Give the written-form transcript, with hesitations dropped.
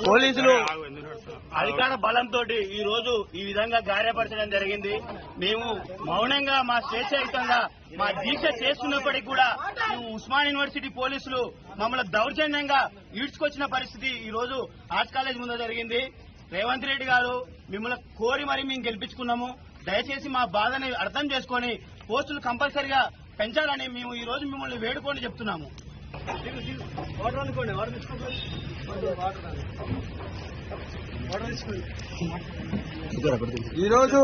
పోలీసులు అధికార బలంతో ఈ రోజు ఈ విధంగా గాయపరచడం జరిగింది. మేము మౌనంగా మా స్వేచ్ఛాయుతంగా మా దీక్ష చేస్తున్నప్పటికీ కూడా ఉస్మాన్ యూనివర్సిటీ పోలీసులు మమ్మల్ని దౌర్జన్యంగా ఈడ్చుకొచ్చిన పరిస్థితి ఈ రోజు ఆర్ట్స్ కాలేజ్ ముందు జరిగింది. రేవంత్ రెడ్డి గారు మిమ్మల్ని కోరి మరి మేము గెలిపించుకున్నాము. దయచేసి మా బాధని అర్థం చేసుకుని పోస్టులు కంపల్సరిగా పెంచాలని మేము ఈ రోజు మిమ్మల్ని వేడుకొని చెప్తున్నాము. ఈరోజు